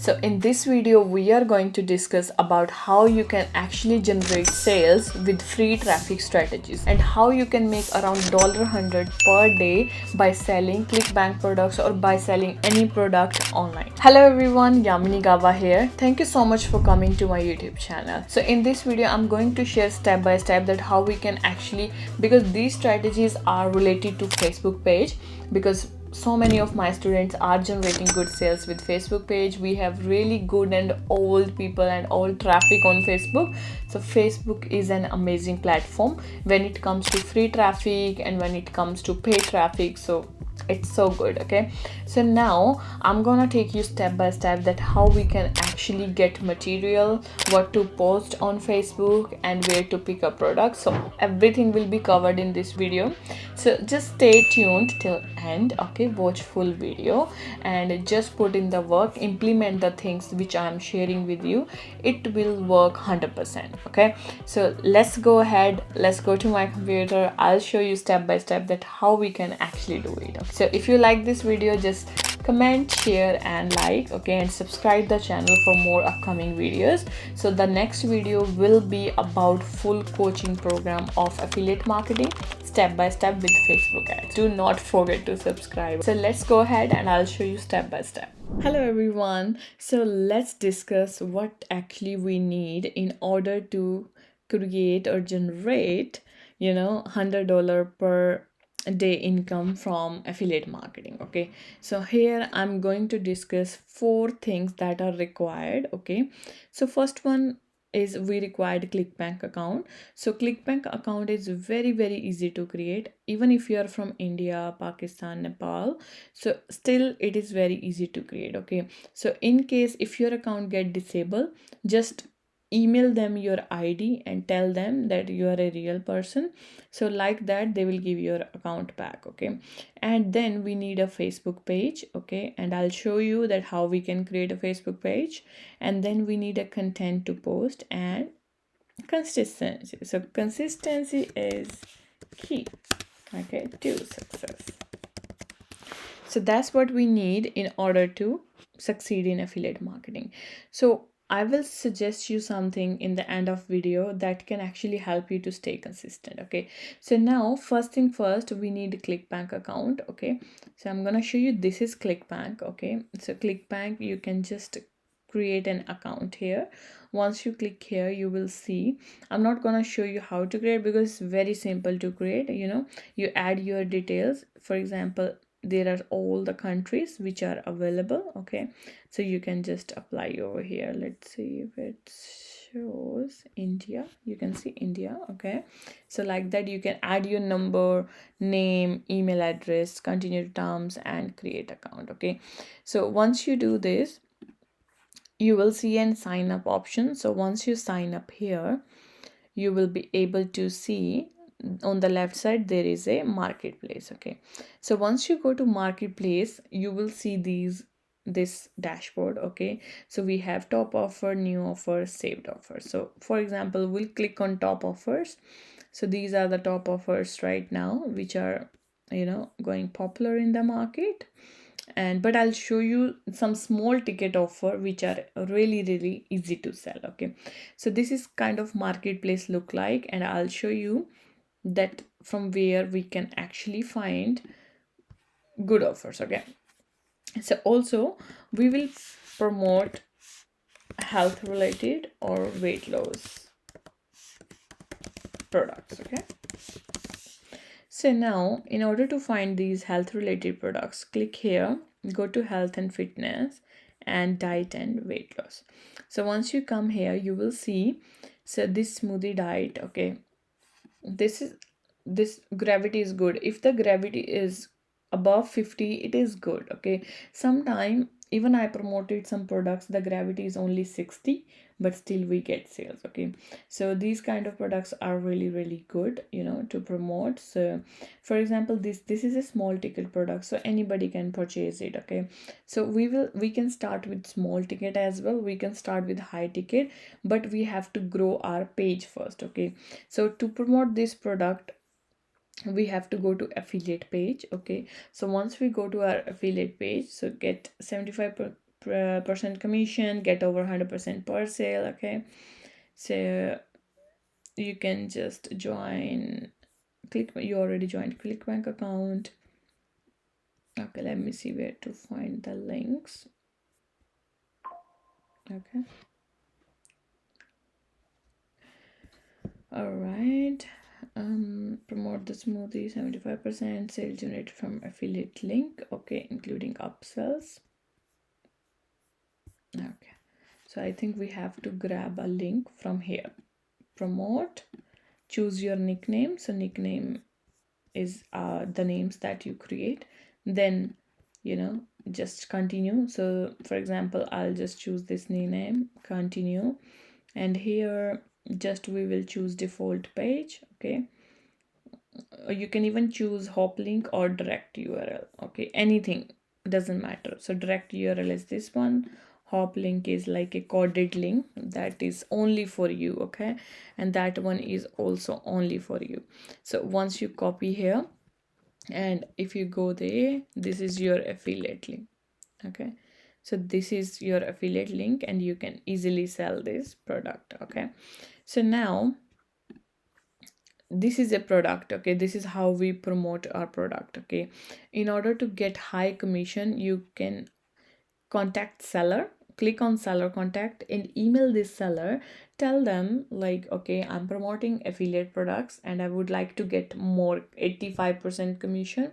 So in this video we are going to discuss about how you can actually generate sales with free traffic strategies and how you can make around $100 per day by selling ClickBank products or by selling any product online. Hello everyone, Yamini Gava here. Thank you so much for coming to my YouTube channel. So in this video I'm going to share step by step that how we can actually, because these strategies are related to Facebook page, because so many of my students are generating good sales with Facebook page. We have really good and old people and old traffic on Facebook. So Facebook is an amazing platform when it comes to free traffic and when it comes to paid traffic. So it's so good. Okay, so now I'm gonna take you step by step that how we can actually get material, what to post on Facebook, and where to pick up products. So everything will be covered in this video, so just stay tuned till end. Okay, watch full video and just put in the work, implement the things which I am sharing with you. It will work 100%. Okay, so let's go ahead, let's go to my computer. I'll show you step by step that how we can actually do it. So if you like this video, just comment, share and like. Okay, and subscribe the channel for more upcoming videos. So the next video will be about full coaching program of affiliate marketing step by step with Facebook ads. Do not forget to subscribe. So let's go ahead and I'll show you step by step. Hello everyone, so let's discuss what actually we need in order to create or generate $100 per day income from affiliate marketing. Okay, so here I'm going to discuss 4 things that are required. Okay, so first one is we required ClickBank account. So ClickBank account is very easy to create, even if you are from India, Pakistan, Nepal. So still it is very easy to create. Okay, so in case if your account get disabled, just email them your ID and tell them that you are a real person. So like that they will give your account back. Okay, and then we need a Facebook page. Okay, and I'll show you that how we can create a Facebook page. And then we need a content to post and consistency. So consistency is key, okay, to success. So that's what we need in order to succeed in affiliate marketing. So I will suggest you something in the end of video that can actually help you to stay consistent. Okay, so now first thing first, we need a ClickBank account. Okay, so I'm gonna show you, this is ClickBank. Okay, so ClickBank, you can just create an account here. Once you click here, you will see, I'm not gonna show you how to create because it's very simple to create. You add your details. For example, there are all the countries which are available. Okay, so you can just apply over here. Let's see if it shows India. You can see India. Okay, so like that you can add your number, name, email address, continue terms and create account. Okay, so once you do this, you will see an sign up option. So once you sign up here, you will be able to see on the left side there is a marketplace. Okay, so once you go to marketplace, you will see this dashboard. Okay, so we have top offer, new offer, saved offer. So for example, we'll click on top offers. So these are the top offers right now which are going popular in the market. And but I'll show you some small ticket offer which are really easy to sell. Okay, so this is kind of marketplace look like, and I'll show you that from where we can actually find good offers. Okay, so also we will promote health related or weight loss products. Okay, so now in order to find these health related products, click here, go to health and fitness and diet and weight loss. So once you come here, you will see, so this smoothie diet. Okay, this gravity is good. If the gravity is above 50, it is good. Okay, sometime even I promoted some products, the gravity is only 60, but still we get sales. Okay, so these kind of products are really good to promote. So for example, this is a small ticket product, so anybody can purchase it. Okay, so we can start with small ticket as well, we can start with high ticket, but we have to grow our page first. Okay, so to promote this product, we have to go to affiliate page. Okay, so once we go to our affiliate page, so get 75% percent commission, get over 100% per sale. Okay, so you can just join you already joined ClickBank account. Okay, let me see where to find the links. Okay, all right. Promote the smoothie, 75% sale generated from affiliate link. Okay, including upsells. Okay, so I think we have to grab a link from here. Promote, choose your nickname. So nickname is the names that you create. Then just continue. So for example, I'll just choose this new name, continue, and here just we will choose default page. Okay, you can even choose hop link or direct URL. Okay, anything, doesn't matter. So direct URL is this one, hop link is like a coded link that is only for you. Okay, and that one is also only for you. So once you copy here, and if you go there, this is your affiliate link. Okay, so this is your affiliate link and you can easily sell this product. Okay, so now this is a product. Okay, this is how we promote our product. Okay, in order to get high commission, you can contact seller, click on seller contact and email this seller, tell them like, okay, I'm promoting affiliate products and I would like to get more 85% commission.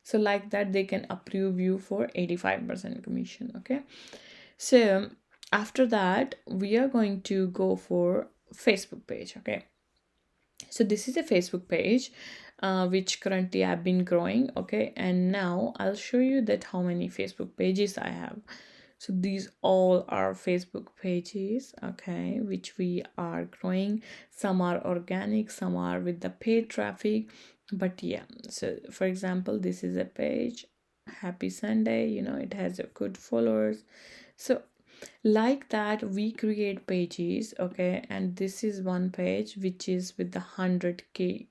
So like that they can approve you for 85% commission. Okay, so after that we are going to go for Facebook page. Okay, so this is a Facebook page which currently I've been growing. Okay, and now I'll show you that how many Facebook pages I have. So these all are Facebook pages, okay, which we are growing. Some are organic, some are with the paid traffic. But yeah, so for example, this is a page, Happy Sunday, it has a good followers. So like that we create pages. Okay, and this is one page which is with the 100K.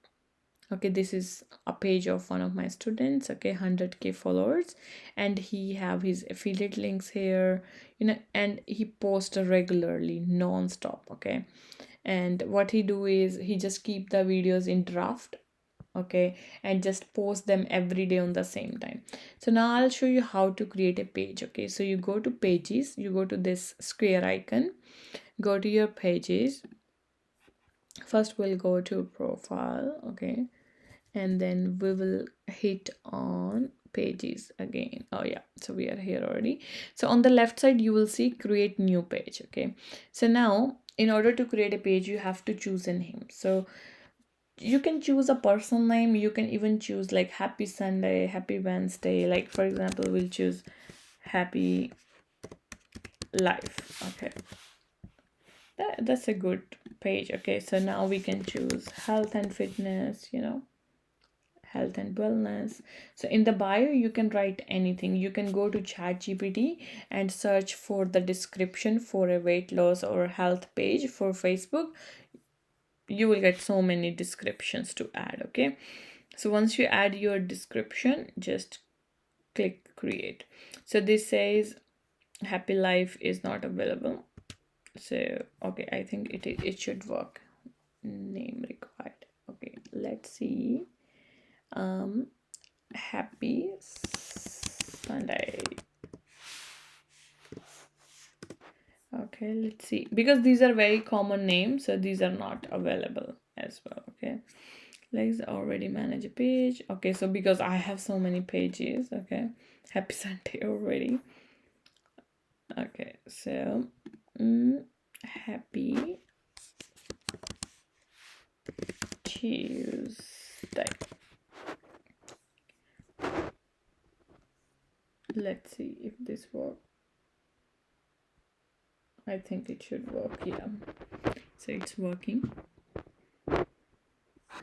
Okay, this is a page of one of my students. Okay, 100K followers, and he have his affiliate links here, and he posts regularly, non-stop. Okay, and what he do is he just keep the videos in draft. Okay, and just post them every day on the same time. So now I'll show you how to create a page. Okay, so you go to pages, you go to this square icon, go to your pages. First we'll go to profile. Okay, and then we will hit on pages again. Oh yeah, so we are here already. So on the left side you will see create new page. Okay, so now in order to create a page you have to choose a name. So you can choose a personal name, you can even choose like Happy Sunday, Happy Wednesday. Like for example, we'll choose Happy Life. Okay, that's a good page. Okay, so now we can choose health and fitness, health and wellness. So in the bio you can write anything. You can go to ChatGPT and search for the description for a weight loss or health page for Facebook. You will get so many descriptions to add. Okay, so once you add your description, just click create. So this says Happy Life is not available. So okay, I think it should work. Name required. Okay, let's see. Happy Sunday. Okay, let's see, because these are very common names, so these are not available as well. Okay, let's already manage a page. Okay, so because I have so many pages. Okay, Happy Sunday already. Okay, so Happy Tuesday. Let's see if this works. I think it should work. Yeah, so it's working.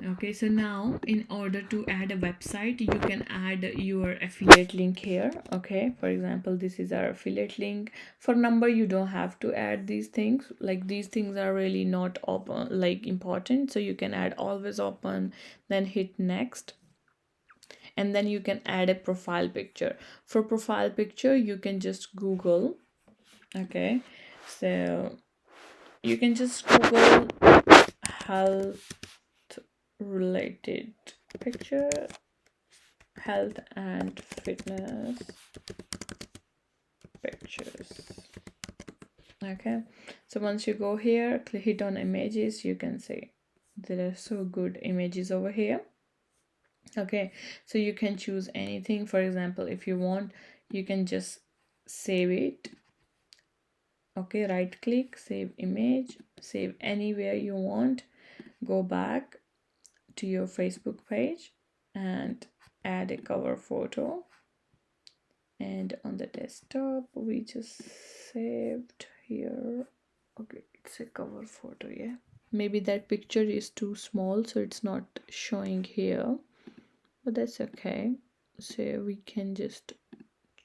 Okay, so now in order to add a website, you can add your affiliate link here. Okay, for example, this is our affiliate link. For number you don't have to add these things. Like these things are really not open, like important, so you can add always open, then hit next, and then you can add a profile picture. For profile picture you can just Google Okay, so you can just Google health related picture, health and fitness pictures. Okay, so once you go here, hit on images, you can see there are so good images over here. Okay, so you can choose anything. For example, if you want, you can just save it. Okay, right click, save image, save anywhere you want, go back to your Facebook page and add a cover photo, and on the desktop we just saved here. Okay, it's a cover photo. Yeah, maybe that picture is too small, so it's not showing here, but that's okay. So we can just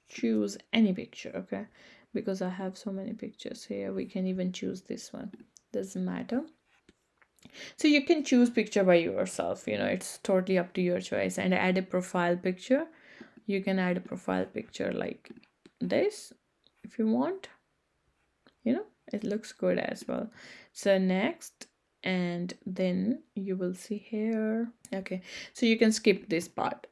choose any picture. Okay, because I have so many pictures here, we can even choose this one, doesn't matter. So you can choose picture by yourself, it's totally up to your choice. And add a profile picture. You can add a profile picture like this if you want. It looks good as well. So next, and then you will see here. Okay, so you can skip this part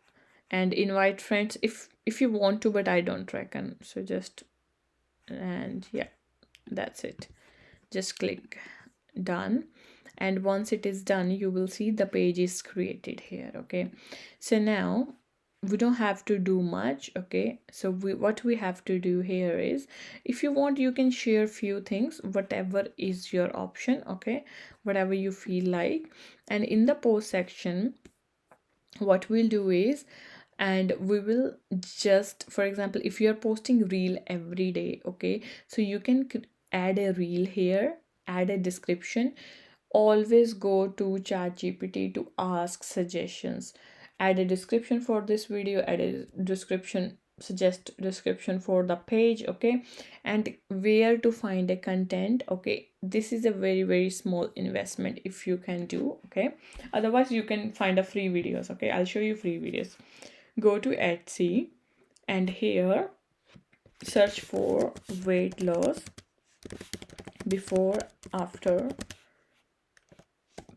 and invite friends if you want to, but I don't reckon. So just, and yeah, that's it. Just click done, and once it is done, you will see the page is created here. Okay, so now we don't have to do much. Okay, so what we have to do here is, if you want, you can share few things, whatever is your option. Okay, whatever you feel like. And in the post section, what we'll do is, and we will just, for example, if you are posting reel every day, okay, so you can add a reel here, add a description. Always go to ChatGPT to ask suggestions. Add a description for this video, add a description, suggest description for the page. Okay, and where to find a content. Okay, this is a very very small investment if you can do. Okay, otherwise you can find a free videos. Okay, I'll show you free videos. Go to Etsy, and here search for weight loss before after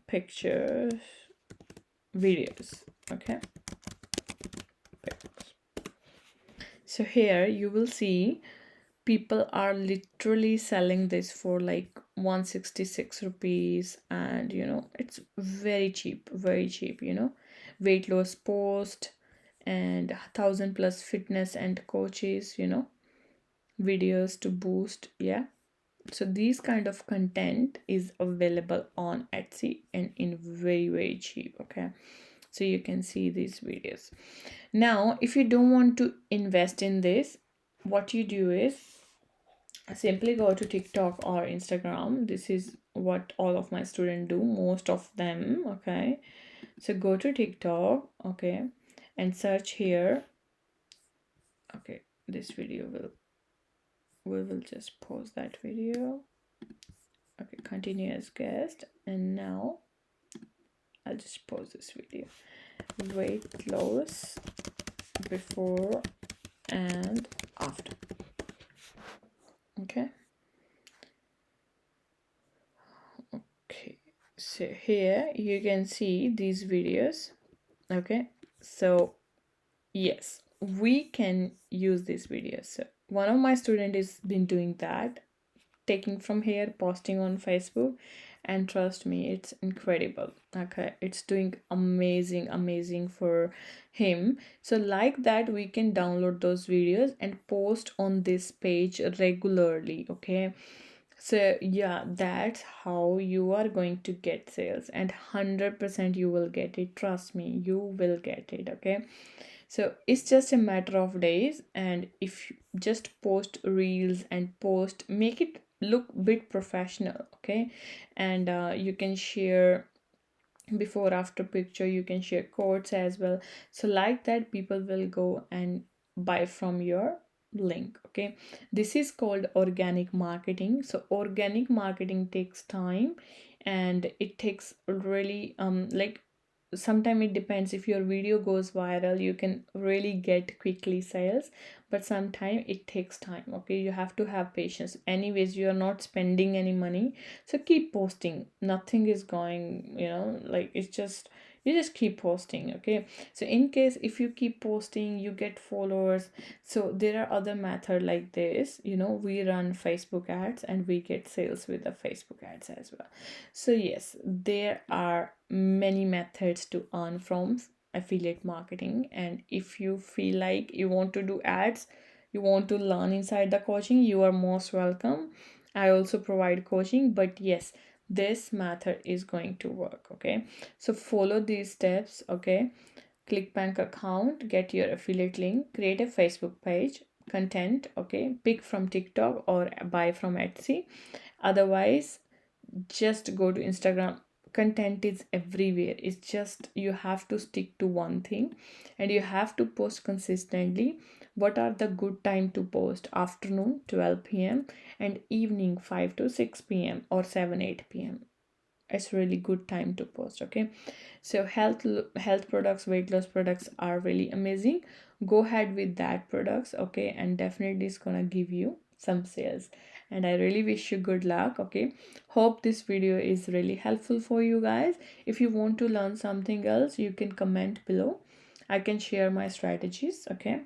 pictures videos. Okay, so here you will see people are literally selling this for like 166 rupees, and it's very cheap, very cheap. Weight loss post and 1,000 plus fitness and coaches, videos to boost. Yeah, so these kind of content is available on Etsy and in very very cheap. Okay, so you can see these videos. Now if you don't want to invest in this, what you do is simply go to TikTok or Instagram. This is what all of my students do, most of them. Okay, so go to TikTok. Okay, and search here. Okay, this video we will just pause that video. Okay, continue as guest, and now I'll just pause this video. Weight loss before and after. Okay, so here you can see these videos. Okay, so yes, we can use these videos. So one of my student is been doing that, taking from here, posting on Facebook, and trust me, it's incredible. Okay, it's doing amazing for him. So like that, we can download those videos and post on this page regularly. Okay, so yeah, that's how you are going to get sales, and 100% you will get it. Trust me, you will get it. Okay, so it's just a matter of days, and if you just post reels and post, make it look bit professional. Okay, and you can share before after picture, you can share quotes as well. So like that, people will go and buy from your link. Okay, this is called organic marketing. So organic marketing takes time, and it takes really like sometimes it depends. If your video goes viral, you can really get quickly sales, but sometimes it takes time. Okay, you have to have patience. Anyways, you are not spending any money, so keep posting. Nothing is going, like, it's just, you just keep posting. Okay, so in case if you keep posting, you get followers. So there are other method like this. We run Facebook ads and we get sales with the Facebook ads as well. So yes, there are many methods to earn from affiliate marketing. And if you feel like you want to do ads, you want to learn inside the coaching, you are most welcome. I also provide coaching, but yes, this method is going to work. Okay, so follow these steps. Okay, ClickBank account, get your affiliate link, create a Facebook page, content. Okay, pick from TikTok or buy from Etsy. Otherwise, just go to Instagram. Content is everywhere. It's just you have to stick to one thing and you have to post consistently. What are the good time to post? Afternoon 12 p.m. and evening 5 to 6 p.m. or 7 8 p.m. It's really good time to post. Okay, so health products, weight loss products are really amazing. Go ahead with that products. Okay, and definitely it's gonna give you some sales. And I really wish you good luck. Okay, hope this video is really helpful for you guys. If you want to learn something else, you can comment below. I can share my strategies. Okay,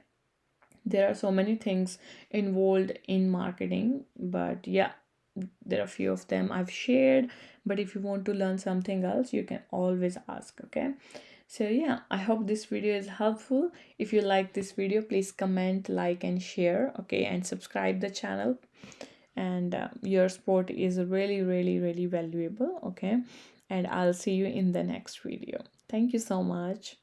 there are so many things involved in marketing, but yeah, there are a few of them I've shared. But if you want to learn something else, you can always ask. Okay, so yeah, I hope this video is helpful. If you like this video, please comment, like and share. Okay, and subscribe the channel. And your support is really really really valuable. Okay, and I'll see you in the next video. Thank you so much.